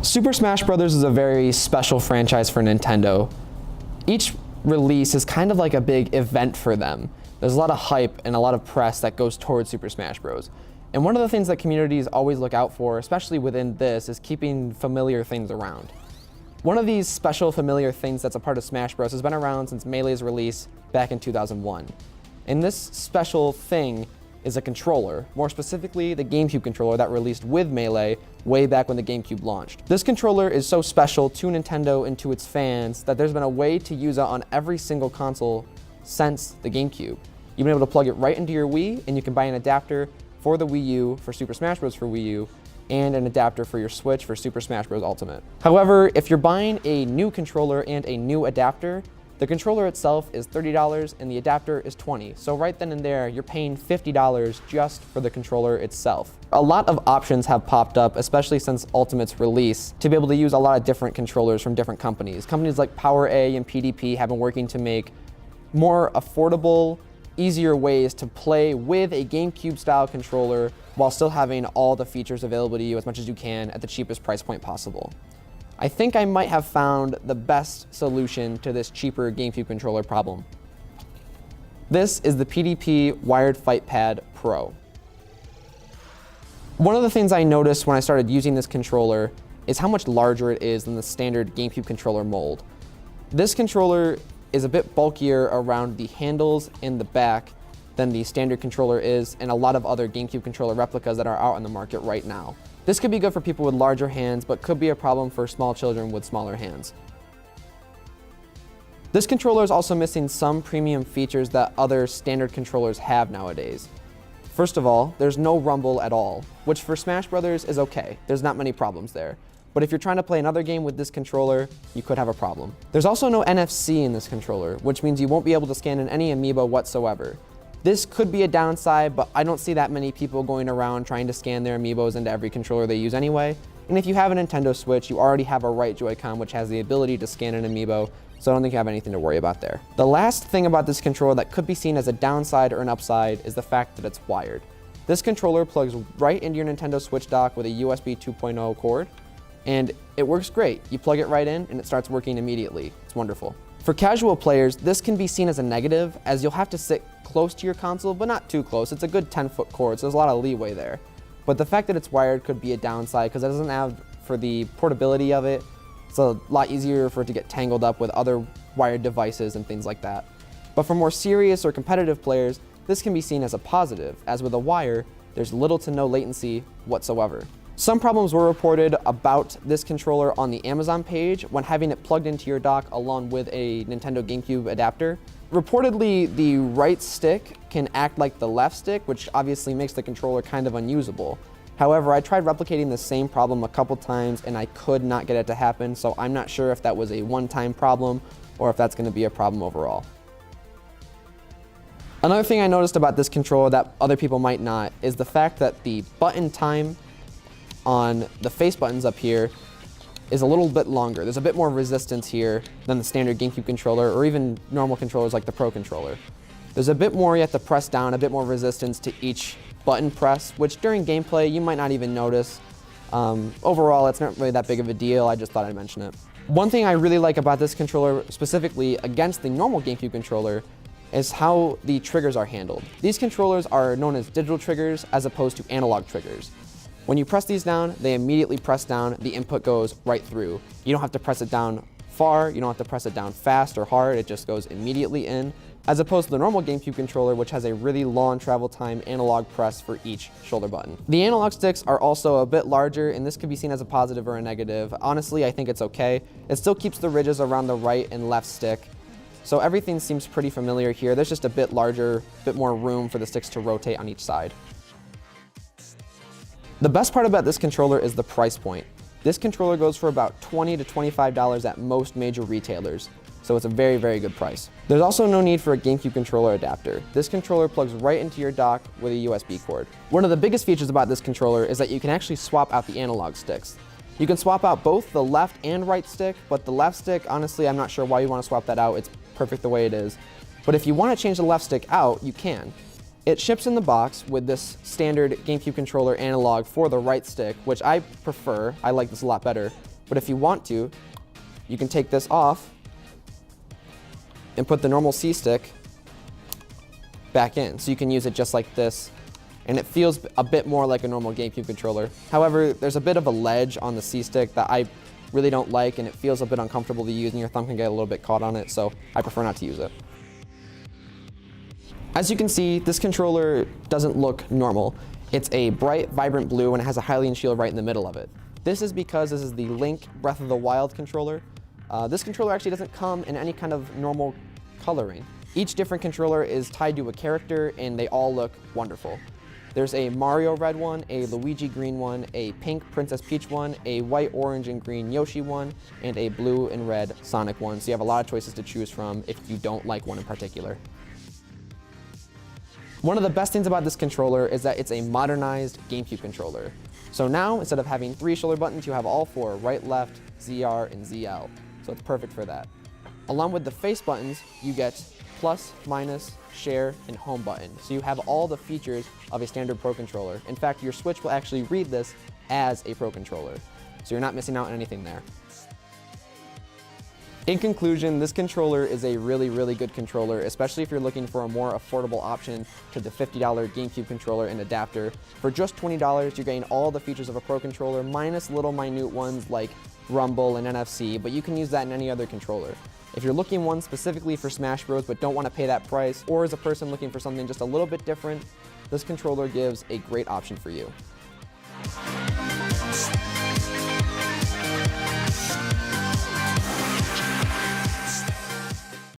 Super Smash Bros. Is a very special franchise for Nintendo. Each release is kind of like a big event for them. There's a lot of hype and a lot of press that goes towards Super Smash Bros. And one of the things that communities always look out for, especially within this, is keeping familiar things around. One of these special familiar things that's a part of Smash Bros. Has been around since Melee's release back in 2001. And this special thing is a controller, more specifically the GameCube controller that released with Melee way back when the GameCube launched. This controller is so special to Nintendo and to its fans that there's been a way to use it on every single console since the GameCube. You've been able to plug it right into your Wii, and you can buy an adapter for the Wii U for Super Smash Bros. For Wii U, and an adapter for your Switch for Super Smash Bros. Ultimate. However, if you're buying a new controller and a new adapter, the controller itself is $30 and the adapter is $20. So right then and there, you're paying $50 just for the controller itself. A lot of options have popped up, especially since Ultimate's release, to be able to use a lot of different controllers from different companies. Companies like PowerA and PDP have been working to make more affordable, easier ways to play with a GameCube-style controller while still having all the features available to you as much as you can at the cheapest price point possible. I think I might have found the best solution to this cheaper GameCube controller problem. This is the PDP Wired Fight Pad Pro. One of the things I noticed when I started using this controller is how much larger it is than the standard GameCube controller mold. This controller is a bit bulkier around the handles and the back than the standard controller is, and a lot of other GameCube controller replicas that are out on the market right now. This could be good for people with larger hands, but could be a problem for small children with smaller hands. This controller is also missing some premium features that other standard controllers have nowadays. First of all, there's no rumble at all, which for Smash Bros. Is okay. There's not many problems there. But if you're trying to play another game with this controller, you could have a problem. There's also no NFC in this controller, which means you won't be able to scan in any amiibo whatsoever. This could be a downside, but I don't see that many people going around trying to scan their amiibos into every controller they use anyway. And if you have a Nintendo Switch, you already have a right Joy-Con, which has the ability to scan an amiibo, so I don't think you have anything to worry about there. The last thing about this controller that could be seen as a downside or an upside is the fact that it's wired. This controller plugs right into your Nintendo Switch dock with a USB 2.0 cord, and it works great. You plug it right in and it starts working immediately. It's wonderful. For casual players, this can be seen as a negative, as you'll have to sit close to your console, but not too close. It's a good 10-foot cord, so there's a lot of leeway there. But the fact that it's wired could be a downside because it doesn't have, for the portability of it, it's a lot easier for it to get tangled up with other wired devices and things like that. But for more serious or competitive players, this can be seen as a positive, as with a wire, there's little to no latency whatsoever. Some problems were reported about this controller on the Amazon page when having it plugged into your dock along with a Nintendo GameCube adapter. Reportedly, the right stick can act like the left stick, which obviously makes the controller kind of unusable. However, I tried replicating the same problem a couple times and I could not get it to happen, so I'm not sure if that was a one-time problem or if that's going to be a problem overall. Another thing I noticed about this controller that other people might not is the fact that the button time on the face buttons up here is a little bit longer. There's a bit more resistance here than the standard GameCube controller or even normal controllers like the Pro controller. There's a bit more you have to press down, a bit more resistance to each button press, which during gameplay you might not even notice. Overall, it's not really that big of a deal. I just thought I'd mention it. One thing I really like about this controller, specifically against the normal GameCube controller, is how the triggers are handled. These controllers are known as digital triggers as opposed to analog triggers. When you press these down, they immediately press down, the input goes right through. You don't have to press it down far, you don't have to press it down fast or hard, it just goes immediately in, as opposed to the normal GameCube controller, which has a really long travel time analog press for each shoulder button. The analog sticks are also a bit larger, and this could be seen as a positive or a negative. Honestly, I think it's okay. It still keeps the ridges around the right and left stick, so everything seems pretty familiar here. There's just a bit larger, bit more room for the sticks to rotate on each side. The best part about this controller is the price point. This controller goes for about $20 to $25 at most major retailers, so it's a very, very good price. There's also no need for a GameCube controller adapter. This controller plugs right into your dock with a USB cord. One of the biggest features about this controller is that you can actually swap out the analog sticks. You can swap out both the left and right stick, but the left stick, honestly, I'm not sure why you want to swap that out. It's perfect the way it is. But if you want to change the left stick out, you can. It ships in the box with this standard GameCube controller analog for the right stick, which I prefer. I like this a lot better. But if you want to, you can take this off and put the normal C-stick back in. So you can use it just like this, and it feels a bit more like a normal GameCube controller. However, there's a bit of a ledge on the C-stick that I really don't like, and it feels a bit uncomfortable to use, and your thumb can get a little bit caught on it, so I prefer not to use it. As you can see, this controller doesn't look normal. It's a bright, vibrant blue, and it has a Hylian shield right in the middle of it. This is because this is the Link Breath of the Wild controller. This controller actually doesn't come in any kind of normal coloring. Each different controller is tied to a character, and they all look wonderful. There's a Mario red one, a Luigi green one, a pink Princess Peach one, a white, orange, and green Yoshi one, and a blue and red Sonic one. So you have a lot of choices to choose from if you don't like one in particular. One of the best things about this controller is that it's a modernized GameCube controller. So now, instead of having 3 shoulder buttons, you have all 4, right, left, ZR, and ZL. So it's perfect for that. Along with the face buttons, you get plus, minus, share, and home button. So you have all the features of a standard Pro controller. In fact, your Switch will actually read this as a Pro controller. So you're not missing out on anything there. In conclusion, this controller is a really, really good controller, especially if you're looking for a more affordable option to the $50 GameCube controller and adapter. For just $20, you're getting all the features of a Pro controller, minus little minute ones like rumble and NFC, but you can use that in any other controller. If you're looking one specifically for Smash Bros. But don't want to pay that price, or as a person looking for something just a little bit different, this controller gives a great option for you.